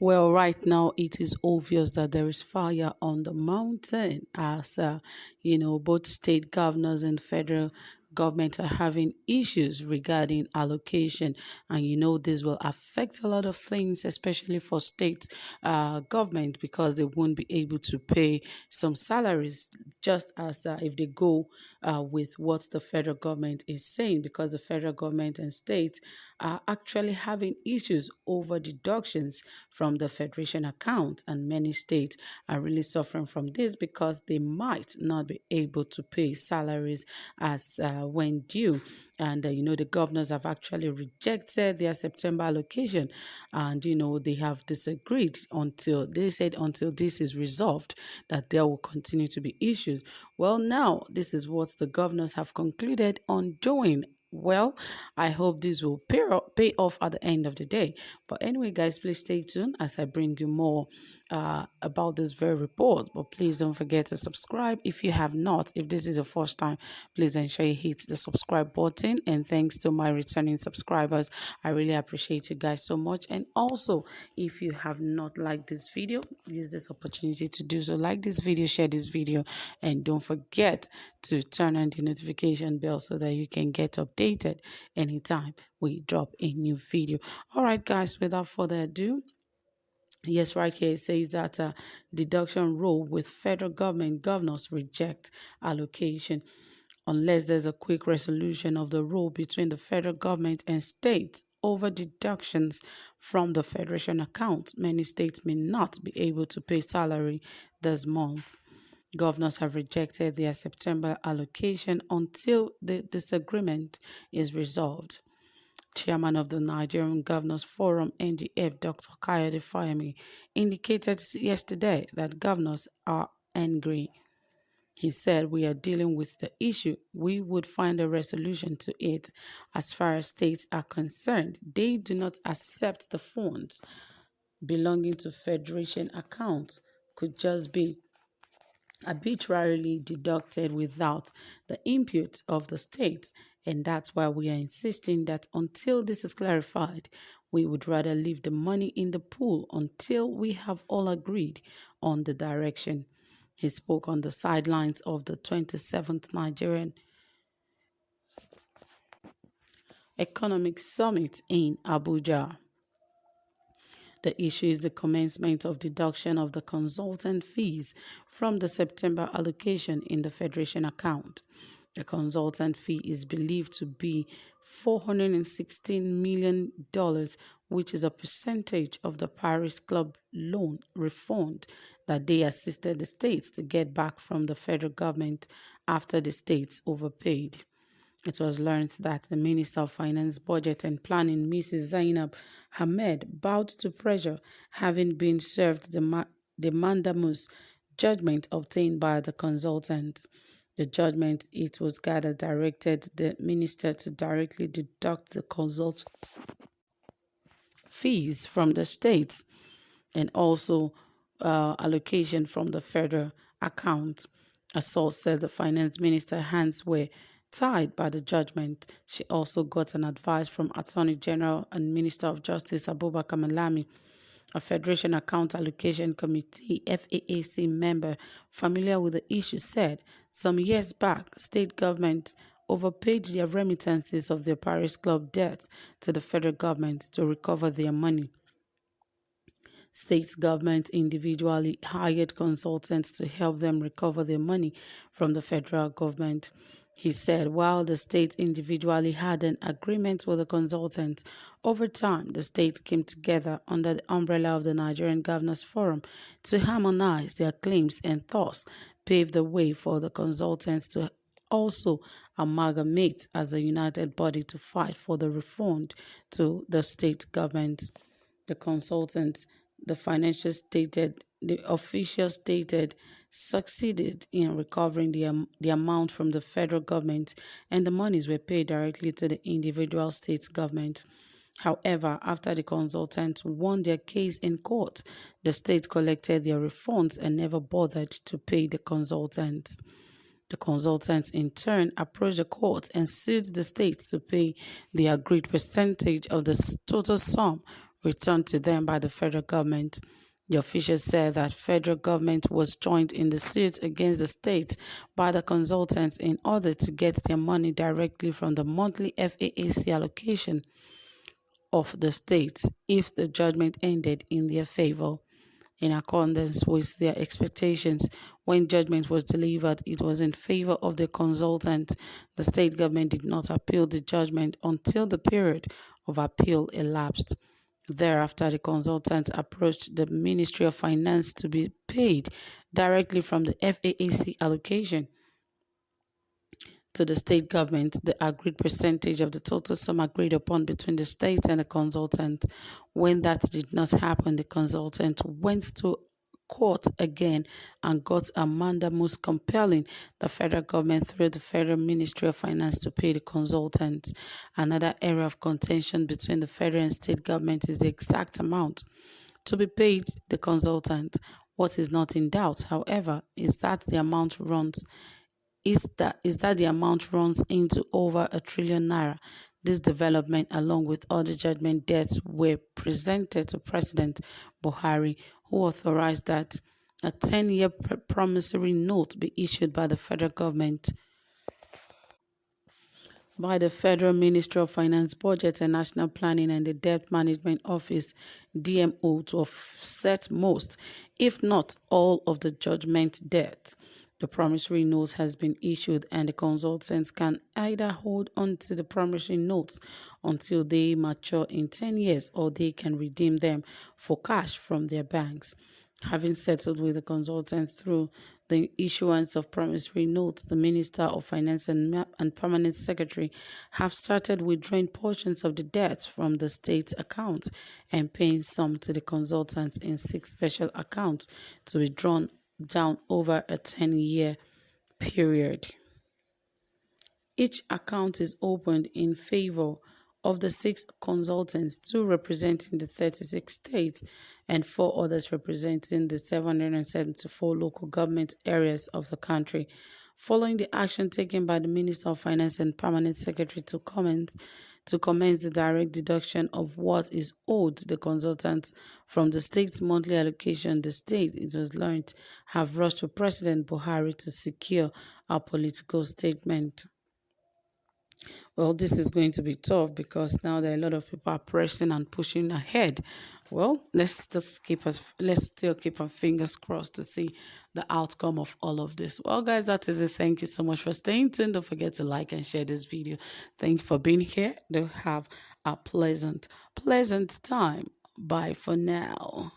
Well, right now it is obvious that there is fire on the mountain as both state governors and federal government are having issues regarding allocation, and this will affect a lot of things, especially for state government, because they won't be able to pay some salaries, just as if they go with what the federal government is saying, because the federal government and states are actually having issues over deductions from the federation account, and many states are really suffering from this because they might not be able to pay salaries as when due. And the governors have actually rejected their September allocation, and they have disagreed until they said until this is resolved that there will continue to be issues. Well, now this is what the governors have concluded on doing. Well, I hope this will pay off at the end of the day. But anyway, guys, please stay tuned as I bring you more about this very report. But please don't forget to subscribe if you have not. If this is your first time, please ensure you hit the subscribe button. And thanks to my returning subscribers, I really appreciate you guys so much. And also, if you have not liked this video, use this opportunity to do so. Like this video, share this video, and don't forget to turn on the notification bell so that you can get updated anytime we drop a new video. All right, guys, without further ado, yes, right here it says that deduction rule with federal government governors reject allocation unless there's a quick resolution of the rule between the federal government and states over deductions from the federation account. Many states may not be able to pay salary this month. Governors have rejected their September allocation until the disagreement is resolved. Chairman of the Nigerian Governors Forum, NGF, Dr. Kayode Fayemi, indicated yesterday that governors are angry. He said, "We are dealing with the issue. We would find a resolution to it. As far as states are concerned, they do not accept the funds belonging to federation accounts could just be arbitrarily deducted without the input of the states, and that's why we are insisting that until this is clarified, we would rather leave the money in the pool until we have all agreed on the direction." He spoke on the sidelines of the 27th Nigerian Economic Summit in Abuja. The issue is the commencement of deduction of the consultant fees from the September allocation in the Federation account. The consultant fee is believed to be $416 million, which is a percentage of the Paris Club loan refund that they assisted the states to get back from the federal government after the states overpaid. It was learned that the Minister of Finance, Budget and Planning, Mrs. Zainab Ahmed, bowed to pressure, having been served the mandamus judgment obtained by the consultants. The judgment, it was gathered, directed the minister to directly deduct the consult fees from the states and also allocation from the federal account. A source said the finance minister's hands were tied by the judgment. She also got an advice from Attorney General and Minister of Justice Abubakar Malami. A Federation Account Allocation Committee FAAC member familiar with the issue said some years back, state governments overpaid their remittances of their Paris Club debt to the federal government to recover their money. State governments individually hired consultants to help them recover their money from the federal government. He said while the state individually had an agreement with the consultants, over time the state came together under the umbrella of the Nigerian Governors Forum to harmonize their claims and thus pave the way for the consultants to also amalgamate as a united body to fight for the refund to the state government. The consultants, the official stated, succeeded in recovering the amount from the federal government, and the monies were paid directly to the individual state government. However, after the consultants won their case in court, the state collected their refunds and never bothered to pay the consultants. The consultants in turn approached the court and sued the state to pay the agreed percentage of the total sum returned to them by the federal government. The officials said that federal government was joined in the suit against the state by the consultants in order to get their money directly from the monthly FAAC allocation of the states if the judgment ended in their favor. In accordance with their expectations, when judgment was delivered, it was in favor of the consultant. The state government did not appeal the judgment until the period of appeal elapsed. Thereafter, the consultant approached the Ministry of Finance to be paid directly from the FAAC allocation to the state government the agreed percentage of the total sum agreed upon between the state and the consultant. When that did not happen, the consultant went to court again and got a mandamus compelling the federal government through the Federal Ministry of Finance to pay the consultant. Another area of contention between the federal and state government is the exact amount to be paid the consultant. What is not in doubt, however, is that the amount runs into over a trillion naira. This development, along with other judgment debts, were presented to President Buhari, who authorized that a 10-year promissory note be issued by the Federal Ministry of Finance, Budget and National Planning and the Debt Management Office (DMO) to offset most, if not all, of the judgment debt. The promissory note has been issued, and the consultants can either hold on to the promissory notes until they mature in 10 years, or they can redeem them for cash from their banks. Having settled with the consultants through the issuance of promissory notes, the Minister of Finance and Permanent Secretary have started withdrawing portions of the debt from the state account and paying some to the consultants in 6 special accounts to be drawn down over a 10-year period. Each account is opened in favor of the 6 consultants, 2 representing the 36 states and 4 others representing the 774 local government areas of the country. Following the action taken by the Minister of Finance and Permanent Secretary to commence the direct deduction of what is owed the consultants from the state's monthly allocation, the state, it was learned, have rushed to President Buhari to secure a political statement. Well, this is going to be tough because now there are a lot of people are pressing and pushing ahead. Well, let's still keep our fingers crossed to see the outcome of all of this. Well, guys, that is it. Thank you so much for staying tuned. Don't forget to like and share this video. Thank you for being here. Do have a pleasant time. Bye for now.